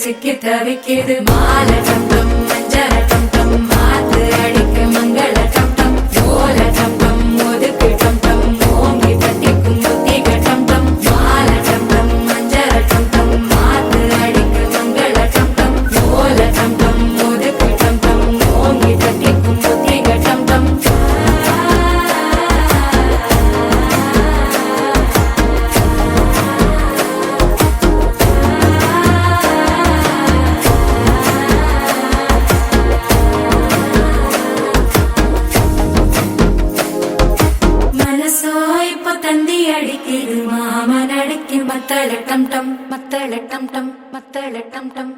சிக்கி தவிக்கிது மால டம் டம் மஞ்சர டம் டம் மாத்து அடிக்க மங்கள டம் டம் ஓல டம் டம் ஒதுக்கு டம் டம் ஓங்கி தட்டிக்கும் புத்திக டம் டம் மால டம் டம் மஞ்சர டம் டம் மாத்து அடிக்க மங்கள டம் டம் ஓல டம் டம் ஒதுக்கு டம் டம் ஓங்கி தட்டிக்கும் புத்திக டம் டம் தந்தி அடிக்குது மாமன் அடிக்கு மத்தள டம் டம் மத்தள டம் டம் மத்தள டம் டம்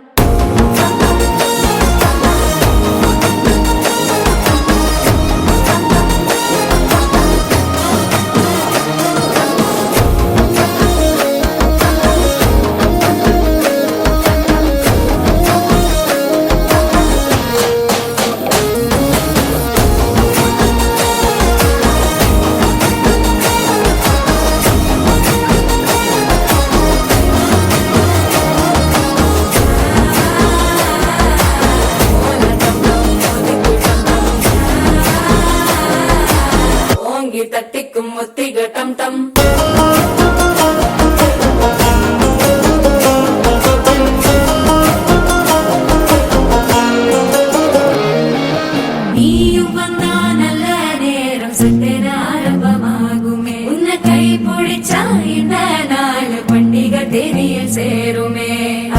தட்டிக்கும் முத்திக டம் டம் நீயும் வந்தா நல்ல நேரம் சட்டென ஆரம்பமாகுமே உன்னை கை பிடிச்சா இந்த நாள் பண்டிகை தேனியில் சேருமே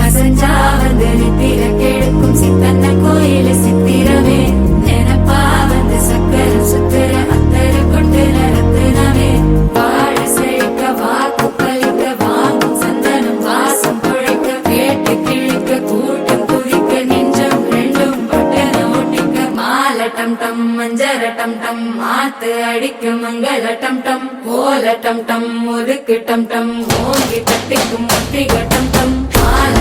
அசஞ்சா வந்து நித்திர கெடுக்கும் சித்தன்ன கோயில சித்திரமே நினைப்பா வந்து சக்கர சுத்திர அத்தரு கொண்டு நடத்துனவே வாழ செழிக்க வாக்கு பலிக்க வாங்கும் சந்தனம் வாசம் குழைக்க கேட்டு கிழிக்க கூட்டம் குதிக்க நெஞ்சம் ரெண்டும் பட்டன ஒட்டிக்க மால டம் டம் மஞ்சர டம் டம் மாத்து அடிக்க மங்கள டம் டம் ஓல டம் டம் ஒதுக்கு டம் டம் ஓங்கி தட்டிக்கும் முத்திக டம் டம் மால